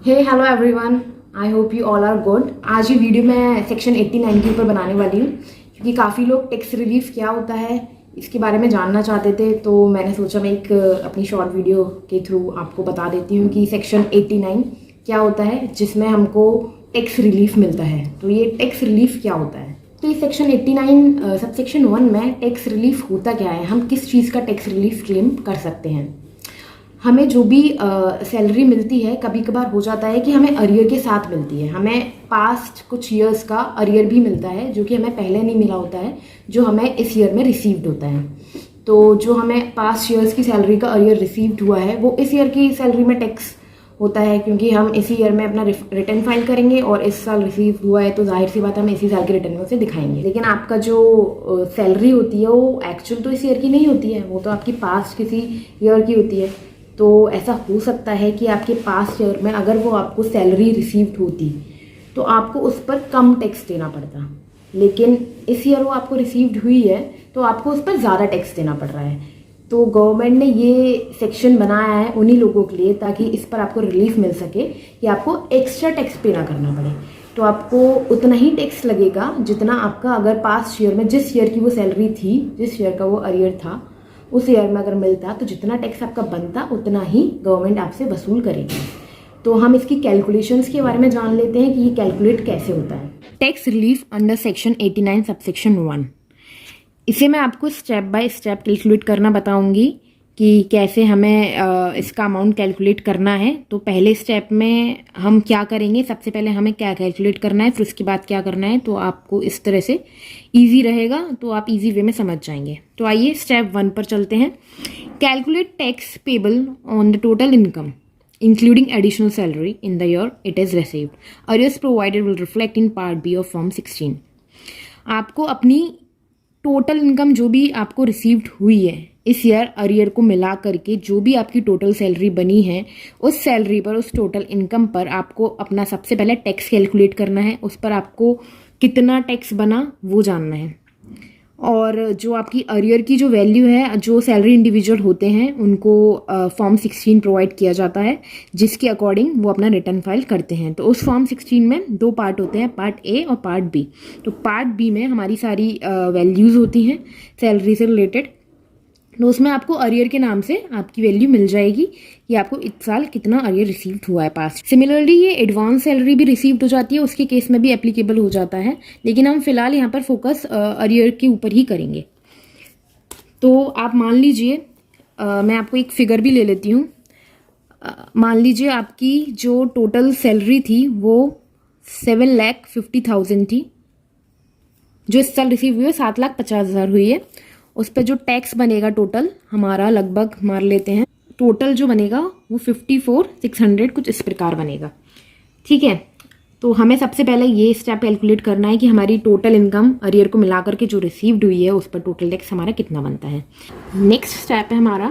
Hey hello everyone, I hope you all are good. आज ये video मैं section 89 के ऊपर बनाने वाली हूँ क्योंकि काफ़ी लोग टैक्स रिलीफ क्या होता है इसके बारे में जानना चाहते थे। तो मैंने सोचा मैं एक अपनी शॉर्ट वीडियो के थ्रू आपको बता देती हूँ कि सेक्शन 89 क्या होता है जिसमें हमको टैक्स रिलीफ मिलता है। तो ये टैक्स रिलीफ क्या होता है? तो ये सेक्शन 89 सब सेक्शन 1 में टैक्स रिलीफ होता क्या है, हम किस चीज़ का टैक्स रिलीफ क्लेम कर सकते हैं। हमें जो भी सैलरी मिलती है, कभी कभार हो जाता है कि हमें अरियर के साथ मिलती है। हमें पास्ट कुछ ईयर्स का अरियर भी मिलता है जो कि हमें पहले नहीं मिला होता है, जो हमें इस ईयर में रिसीव्ड होता है। तो जो हमें पास्ट ईयर्स की सैलरी का अरियर रिसीव्ड हुआ है वो इस ईयर की सैलरी में टैक्स होता है, क्योंकि हम इसी ईयर में अपना रिटर्न फाइल करेंगे और इस साल रिसीव हुआ है तो जाहिर सी बात हम इसी साल के रिटर्न में उसे दिखाएंगे। लेकिन आपका जो सैलरी होती है वो एक्चुअल तो इस ईयर की नहीं होती है, वो तो आपकी पास्ट किसी ईयर की होती है। तो ऐसा हो सकता है कि आपके पास्ट ईयर में अगर वो आपको सैलरी रिसीव्ड होती तो आपको उस पर कम टैक्स देना पड़ता, लेकिन इस ईयर वो आपको रिसीव्ड हुई है तो आपको उस पर ज़्यादा टैक्स देना पड़ रहा है। तो गवर्नमेंट ने ये सेक्शन बनाया है उन्हीं लोगों के लिए ताकि इस पर आपको रिलीफ मिल सके कि आपको एक्स्ट्रा टैक्स पे ना करना पड़े। तो आपको उतना ही टैक्स लगेगा जितना आपका अगर पास्ट ईयर में जिस ईयर की वो सैलरी थी, जिस ईयर का वो अरियर था, उस ईयर में अगर मिलता तो जितना टैक्स आपका बनता उतना ही गवर्नमेंट आपसे वसूल करेगी। तो हम इसकी कैलकुलेशंस के बारे में जान लेते हैं कि ये कैलकुलेट कैसे होता है। Tax relief under section 89 subsection 1, इसे मैं आपको स्टेप बाय स्टेप कैलकुलेट करना बताऊंगी कि कैसे हमें इसका अमाउंट कैलकुलेट करना है। तो पहले स्टेप में हम क्या करेंगे, सबसे पहले हमें क्या कैलकुलेट करना है, फिर उसके बाद क्या करना है। तो आपको इस तरह से इजी रहेगा, तो आप इजी वे में समझ जाएंगे। तो आइए स्टेप 1 पर चलते हैं। Calculate tax payable on the total income including additional salary in the year it is received. Arrears provided will reflect in part B of form 16. आपको अपनी टोटल इनकम जो भी आपको रिसीव्ड हुई है इस ईयर अरियर को मिला करके जो भी आपकी टोटल सैलरी बनी है, उस सैलरी पर, उस टोटल इनकम पर आपको अपना सबसे पहले टैक्स कैलकुलेट करना है। उस पर आपको कितना टैक्स बना वो जानना है। और जो आपकी अरियर की जो वैल्यू है, जो सैलरी इंडिविजुअल होते हैं उनको फॉर्म 16 प्रोवाइड किया जाता है जिसके अकॉर्डिंग वो अपना रिटर्न फाइल करते हैं। तो उस फॉर्म 16 में 2 पार्ट होते हैं, पार्ट ए और पार्ट बी। तो पार्ट बी में हमारी सारी वैल्यूज़ होती हैं सैलरी से रिलेटेड। तो उसमें आपको अरियर के नाम से आपकी वैल्यू मिल जाएगी कि आपको इस साल कितना अरियर रिसीव्ड हुआ है पास्ट। सिमिलरली ये एडवांस सैलरी भी रिसीव्ड हो जाती है, उसके केस में भी एप्लीकेबल हो जाता है, लेकिन हम फिलहाल यहाँ पर फोकस अरियर के ऊपर ही करेंगे। तो आप मान लीजिए, मैं आपको एक फिगर भी ले लेती हूँ। मान लीजिए आपकी जो टोटल सैलरी थी वो 7,50,000 थी, जो इस साल रिसीव हुई है 7,50,000 हुई है। उस पर जो टैक्स बनेगा टोटल हमारा, लगभग मार लेते हैं, टोटल जो बनेगा वो 54,600 कुछ इस प्रकार बनेगा। ठीक है, तो हमें सबसे पहले ये स्टेप कैलकुलेट करना है कि हमारी टोटल इनकम अरियर को मिलाकर के जो रिसीव्ड हुई है उस पर टोटल टैक्स हमारा कितना बनता है। नेक्स्ट स्टेप है हमारा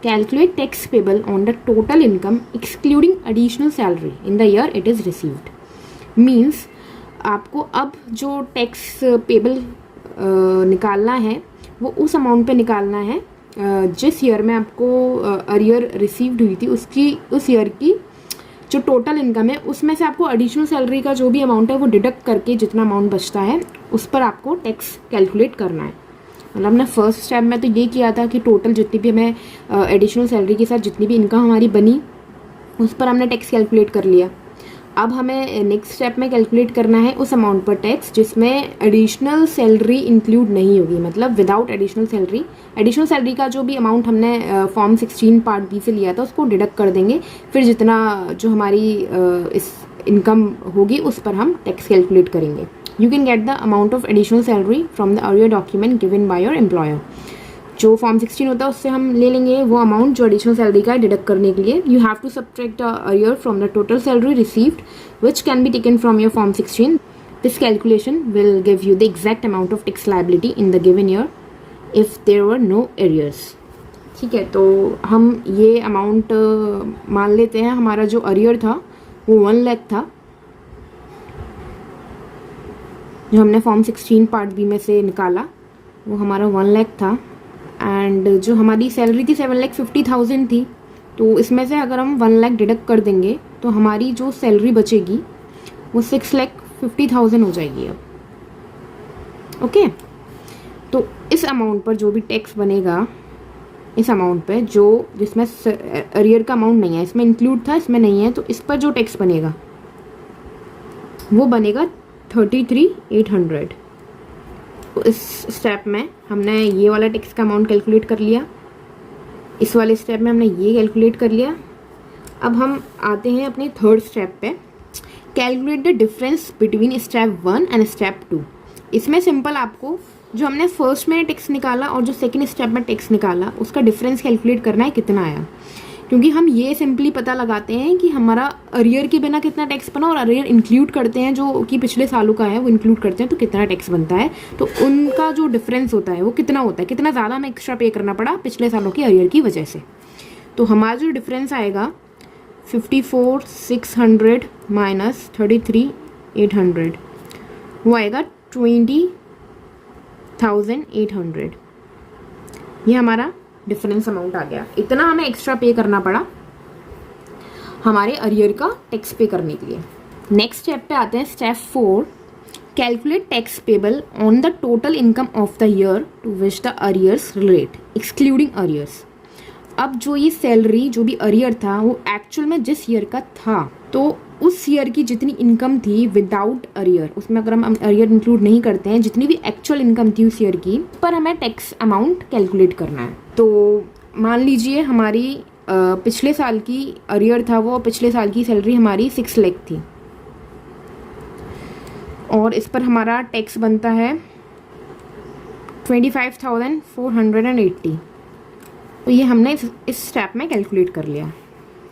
calculate tax payable on the total income excluding additional salary in the year it is received. Means आपको अब जो टैक्स पेबल निकालना है वो उस अमाउंट पे निकालना है जिस ईयर में आपको अरियर रिसीव्ड हुई थी, उस ईयर की जो टोटल इनकम है उसमें से आपको एडिशनल सैलरी का जो भी अमाउंट है वो डिडक्ट करके जितना अमाउंट बचता है उस पर आपको टैक्स कैलकुलेट करना है। मतलब हमने फर्स्ट स्टेप में तो ये किया था कि टोटल जितनी भी हमें एडिशनल सैलरी के साथ जितनी भी इनकम हमारी बनी उस पर हमने टैक्स कैलकुलेट कर लिया। अब हमें नेक्स्ट स्टेप में कैलकुलेट करना है उस अमाउंट पर टैक्स जिसमें एडिशनल सैलरी इंक्लूड नहीं होगी, मतलब without additional salary. Additional salary का जो भी अमाउंट हमने फॉर्म 16 पार्ट बी से लिया था उसको डिडक्ट कर देंगे, फिर जितना जो हमारी इस इनकम होगी उस पर हम टैक्स कैलकुलेट करेंगे। You can get the amount of additional salary from the arrear document given by your employer. जो फॉर्म 16 होता है उससे हम ले लेंगे वो अमाउंट जो एडिशनल सैलरी का है डिडक्ट करने के लिए। You have to subtract the arrear from the total salary received which can be taken from your form 16। This calculation will give you the exact amount of tax liability in the given year if there were no arrears. ठीक है, तो हम ये amount मान लेते हैं। हमारा जो अरियर था वो 1 लाख था, जो हमने फॉर्म 16 पार्ट बी में से निकाला वो हमारा 1 लाख था। एंड जो हमारी सैलरी थी 7,50,000 थी, तो इसमें से अगर हम 1 लाख डिडक्ट कर देंगे तो हमारी जो सैलरी बचेगी वो 6,50,000 हो जाएगी अब। ओके, तो इस अमाउंट पर जो भी टैक्स बनेगा, इस अमाउंट पे जो जिसमें अरियर का अमाउंट नहीं है, इसमें इंक्लूड था, इसमें नहीं है, तो इस पर जो टैक्स बनेगा वो बनेगा 33,800। तो इस स्टेप में हमने ये वाला टैक्स का अमाउंट कैलकुलेट कर लिया, इस वाले स्टेप में हमने ये कैलकुलेट कर लिया। अब हम आते हैं अपने थर्ड स्टेप पे, calculate the difference between step 1 and step 2। इसमें सिंपल आपको जो हमने फर्स्ट में टैक्स निकाला और जो सेकंड स्टेप में टैक्स निकाला उसका डिफरेंस कैलकुलेट करना है कितना आया, क्योंकि हम ये सिंपली पता लगाते हैं कि हमारा अरियर के बिना कितना टैक्स बना और अरियर इंक्लूड करते हैं जो कि पिछले सालों का है वो इंक्लूड करते हैं तो कितना टैक्स बनता है, तो उनका जो डिफरेंस होता है वो कितना होता है, कितना ज़्यादा हमें एक्स्ट्रा पे करना पड़ा पिछले सालों के अरियर की वजह से। तो हमारा जो डिफरेंस आएगा 54,600 माइनस 33,800 वो आएगा 20,800। ये हमारा डिफरेंस अमाउंट आ गया। इतना हमें एक्स्ट्रा पे करना पड़ा हमारे अरियर का टैक्स पे करने के लिए। नेक्स्ट स्टेप पे आते हैं, step 4, calculate tax payable on the total income of the year to which the arrears relate excluding arrears. अब जो ये सैलरी जो भी अरियर था वो एक्चुअल में जिस ईयर का था, तो उस ईयर की जितनी इनकम थी विदाउट अरियर, उसमें अगर हम अरियर इंक्लूड नहीं करते हैं, जितनी भी एक्चुअल इनकम थी उस ईयर की, पर हमें टैक्स अमाउंट कैलकुलेट करना है। तो मान लीजिए हमारी पिछले साल की अरियर था वो, पिछले साल की सैलरी हमारी 6 लाख थी और इस पर हमारा टैक्स बनता है 25,480। तो ये हमने इस स्टेप में कैलकुलेट कर लिया।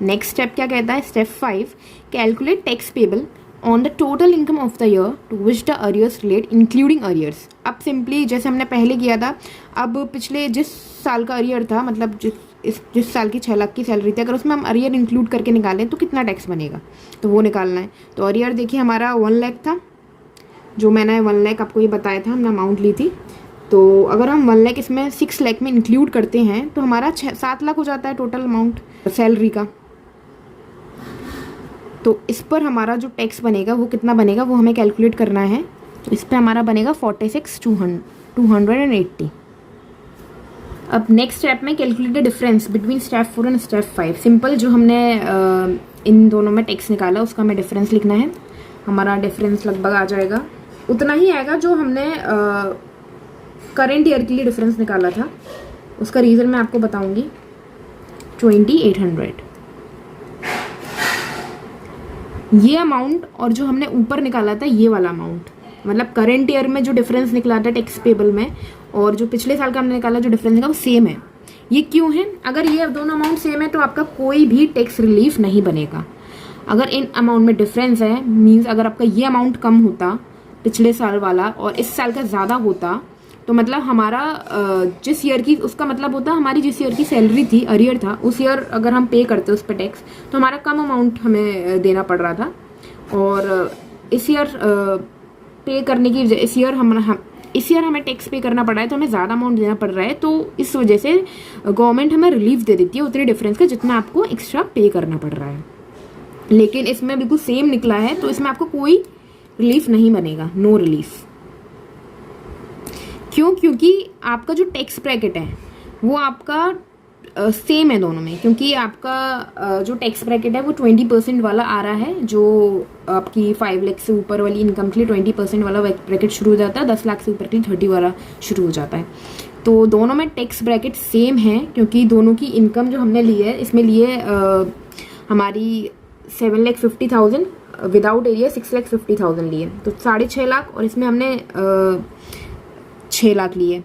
नेक्स्ट स्टेप क्या कहता है, step 5, calculate tax payable on the total income of the year to which the arrears relate including arrears. अब सिंपली जैसे हमने पहले किया था, अब पिछले जिस साल का अरियर था, मतलब जिस साल की 6 लाख की सैलरी थी, अगर उसमें हम अरियर इंक्लूड करके निकालें तो कितना टैक्स बनेगा, तो वो निकालना है। तो अरियर देखिए हमारा 1 लाख था, जो मैंने 1 लाख आपको ये बताया था, हमने अमाउंट ली थी। तो अगर हम 1 लाख इसमें 6 लाख में इंक्लूड करते हैं तो हमारा 7 लाख हो जाता है टोटल अमाउंट सैलरी का। तो इस पर हमारा जो टैक्स बनेगा वो कितना बनेगा वो हमें कैलकुलेट करना है। तो इस पर हमारा बनेगा 46,280। अब नेक्स्ट स्टेप में calculate the difference between step 4 and step 5। Simple जो हमने इन दोनों में टैक्स निकाला उसका हमें डिफरेंस लिखना है। हमारा डिफरेंस लगभग आ जाएगा, उतना ही आएगा जो हमने करेंट ईयर के लिए डिफरेंस निकाला था। उसका रीज़न मैं आपको बताऊंगी, 2800। ये अमाउंट और जो हमने ऊपर निकाला था ये वाला अमाउंट, मतलब करेंट ईयर में जो डिफरेंस निकला था टैक्स पेबल में और जो पिछले साल का हमने निकाला जो डिफरेंस निकला वो सेम है। ये क्यों है? अगर ये दोनों अमाउंट सेम है तो आपका कोई भी टैक्स रिलीफ नहीं बनेगा। अगर इन अमाउंट में डिफरेंस है, मीन्स अगर आपका ये अमाउंट कम होता पिछले साल वाला और इस साल का ज़्यादा होता, तो मतलब हमारा जिस ईयर की, उसका मतलब होता हमारी जिस ईयर की सैलरी थी, अरियर था, उस ईयर अगर हम पे करते उस पर टैक्स तो हमारा कम अमाउंट हमें देना पड़ रहा था। और इस ईयर पे करने की, इस ईयर हमें टैक्स पे करना पड़ रहा है तो हमें ज़्यादा अमाउंट देना पड़ रहा है। तो इस वजह से गवर्नमेंट हमें रिलीफ दे देती है उतने डिफरेंस का जितना आपको एक्स्ट्रा पे करना पड़ रहा है। लेकिन इसमें बिल्कुल सेम निकला है तो इसमें आपको कोई रिलीफ नहीं बनेगा, नो रिलीफ। क्यों? क्योंकि आपका जो टैक्स ब्रैकेट है वो आपका सेम है दोनों में, क्योंकि आपका जो टैक्स ब्रैकेट है वो 20% वाला आ रहा है। जो आपकी 5 लाख से ऊपर वाली इनकम के लिए 20% वाला ब्रैकेट शुरू हो जाता है, 10 लाख से ऊपर के लिए 30 वाला शुरू हो जाता है। तो दोनों में टैक्स ब्रैकेट सेम है, क्योंकि दोनों की इनकम जो हमने ली है, इसमें लिए हमारी 7,50,000 विदाउट एरिया, 6,50,000 लिए, तो 6.5 लाख, और इसमें हमने 6 लाख लिए,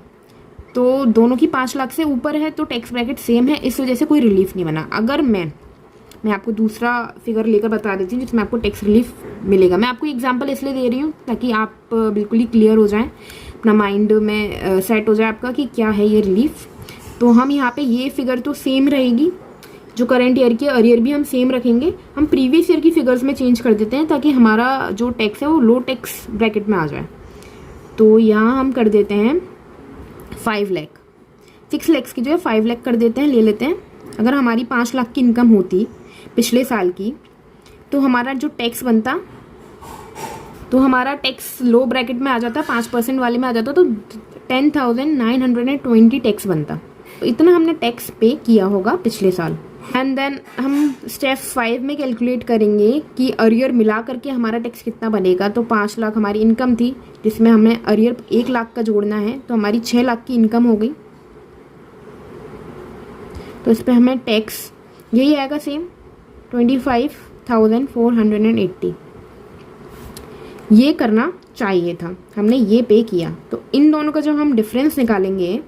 तो दोनों की 5 लाख से ऊपर है तो टैक्स ब्रैकेट सेम है, इस वजह से कोई रिलीफ नहीं बना। अगर मैं आपको दूसरा फिगर लेकर बता देती हूँ जिसमें आपको टैक्स रिलीफ मिलेगा। मैं आपको एग्जांपल इसलिए दे रही हूँ ताकि आप बिल्कुल ही क्लियर हो जाएं, अपना माइंड में सेट हो जाए आपका कि क्या है ये रिलीफ। तो हम यहाँ पे ये फिगर तो सेम रहेगी, जो करेंट ईयर की अरियर भी हम सेम रखेंगे, हम प्रीवियस ईयर की फिगर्स में चेंज कर देते हैं ताकि हमारा जो टैक्स है वो लो टैक्स ब्रैकेट में आ जाए। तो यहाँ हम कर देते हैं 5 लाख, 6 लाख की जो है 5 लाख कर देते हैं, ले लेते हैं। अगर हमारी 5 लाख की इनकम होती पिछले साल की, तो हमारा जो टैक्स बनता, तो हमारा टैक्स लो ब्रैकेट में आ जाता, 5% वाले में आ जाता, तो 10,920 टैक्स बनता। तो इतना हमने टैक्स पे किया होगा पिछले साल। एंड देन हम स्टेप 5 में कैलकुलेट करेंगे कि अरियर मिला करके हमारा टैक्स कितना बनेगा। तो 5 लाख हमारी इनकम थी, जिसमें हमें अरियर 1 लाख का जोड़ना है, तो हमारी 6 लाख की इनकम हो गई। तो इस पर हमें टैक्स यही आएगा सेम 25,480। ये करना चाहिए था, हमने ये पे किया। तो इन दोनों का जब हम डिफरेंस निकालेंगे,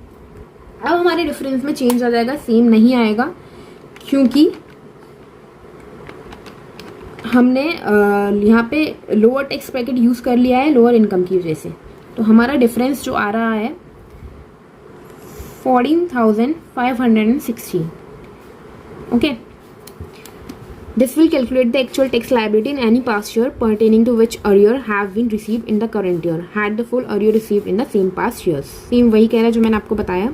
अब हमारे डिफरेंस में चेंज आ जाएगा, सेम नहीं आएगा, क्योंकि हमने यहाँ पे लोअर टैक्स ब्रैकेट यूज़ कर लिया है लोअर इनकम की वजह से। तो हमारा डिफरेंस जो आ रहा है 14,560। Okay, this will calculate the actual tax liability in any past year pertaining to which arrear have been received in the current year had the full arrear received in the same past years। Same वही कह रहा है जो मैंने आपको बताया।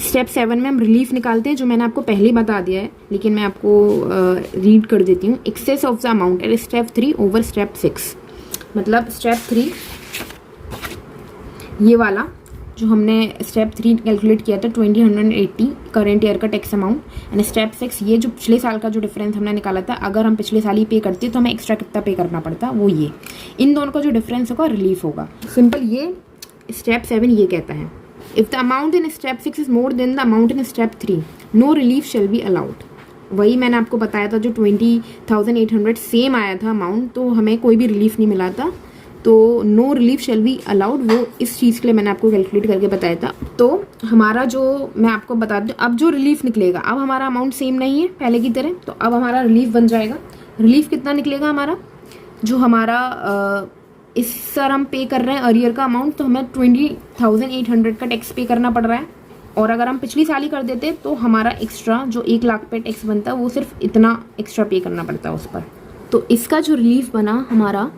Step 7 में हम रिलीफ निकालते हैं, जो मैंने आपको पहले ही बता दिया है, लेकिन मैं आपको रीड कर देती हूँ। Excess of the amount at step 3 over step 6। मतलब स्टेप 3 ये वाला जो हमने स्टेप 3 कैलकुलेट किया था 20,180 करेंट ईयर का टैक्स अमाउंट, एंड स्टेप 6 ये जो पिछले साल का जो डिफरेंस हमने निकाला था, अगर हम पिछले साल ही पे करते तो हमें एक्स्ट्रा कितना पे करना पड़ता, वो ये। इन दोनों का जो डिफरेंस होगा रिलीफ होगा। सिंपल ये स्टेप 7 ये कहता है, if the amount in step 6 is more than the amount in step 3 no relief shall be allowed. वही मैंने आपको बताया था, जो 20,800 सेम आया था अमाउंट, तो हमें कोई भी रिलीफ नहीं मिला था। तो no relief shall be allowed, वो इस चीज़ के लिए मैंने आपको कैलकुलेट करके बताया था। तो हमारा जो मैं आपको बता दूँ, अब जो रिलीफ निकलेगा, अब हमारा अमाउंट सेम नहीं है पहले की तरह, तो अब हमारा रिलीफ बन जाएगा। रिलीफ कितना निकलेगा हमारा, जो हमारा इस सर हम पे कर रहे हैं अरियर का अमाउंट, तो हमें 20,800 का टैक्स पे करना पड़ रहा है। और अगर हम पिछली साल ही कर देते तो हमारा एक्स्ट्रा जो 1 लाख पे टैक्स बनता है, वो सिर्फ इतना एक्स्ट्रा पे करना पड़ता है उस पर। तो इसका जो रिलीफ बना हमारा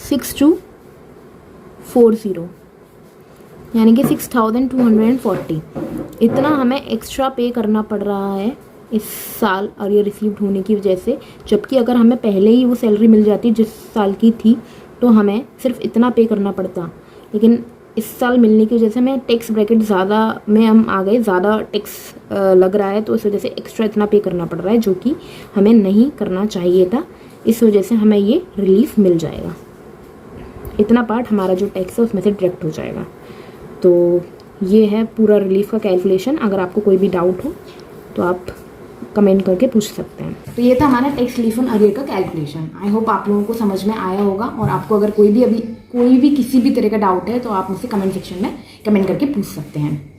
6240, यानी कि 6,240, इतना हमें एक्स्ट्रा पे करना पड़ रहा है इस साल अरियर रिसीव्ड होने की वजह से। जबकि अगर हमें पहले ही वो सैलरी मिल जाती जिस साल की थी, तो हमें सिर्फ इतना पे करना पड़ता, लेकिन इस साल मिलने की वजह से हमें टैक्स ब्रैकेट ज़्यादा में हम आ गए, ज़्यादा टैक्स लग रहा है, तो इस वजह से एक्स्ट्रा इतना पे करना पड़ रहा है, जो कि हमें नहीं करना चाहिए था। इस वजह से हमें ये रिलीफ मिल जाएगा, इतना पार्ट हमारा जो टैक्स है उसमें से डिडक्ट हो जाएगा। तो ये है पूरा रिलीफ का कैलकुलेशन। अगर आपको कोई भी डाउट हो तो आप कमेंट करके पूछ सकते हैं। तो ये था हमारा टैक्स रिलीफ ऑन अरियर का कैलकुलेशन। आई होप आप लोगों को समझ में आया होगा, और आपको अगर कोई भी किसी भी तरह का डाउट है तो आप मुझसे कमेंट सेक्शन में कमेंट करके पूछ सकते हैं।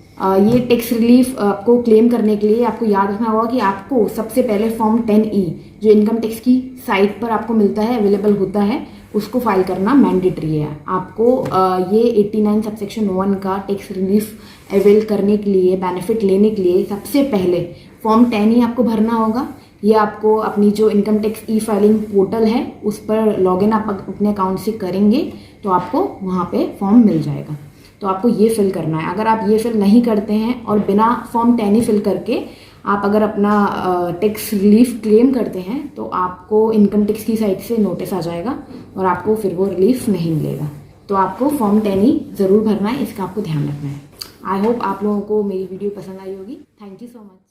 ये टैक्स रिलीफ आपको क्लेम करने के लिए आपको याद रखना होगा कि आपको सबसे पहले फॉर्म 10E जो इनकम टैक्स की साइट पर आपको मिलता है, अवेलेबल होता है, उसको फाइल करना मैंडेटरी है। आपको ये 89 सबसेक्शन 1 का टैक्स रिलीफ अवेल करने के लिए, बेनिफिट लेने के लिए सबसे पहले फॉर्म 10E आपको भरना होगा। ये आपको अपनी जो income tax e filing portal है उस पर लॉगिन आप अपने अकाउंट से करेंगे तो आपको वहाँ पे फॉर्म मिल जाएगा। तो आपको ये फिल करना है। अगर आप ये फिल नहीं करते हैं और बिना फॉर्म 10E फिल करके आप अगर अपना टैक्स रिलीफ क्लेम करते हैं तो आपको इनकम टैक्स की साइट से नोटिस आ जाएगा और आपको फिर वो रिलीफ नहीं मिलेगा। तो आपको फॉर्म 10E ज़रूर भरना है, इसका आपको ध्यान रखना है। आई होप आप लोगों को मेरी वीडियो पसंद आई होगी। Thank you so much.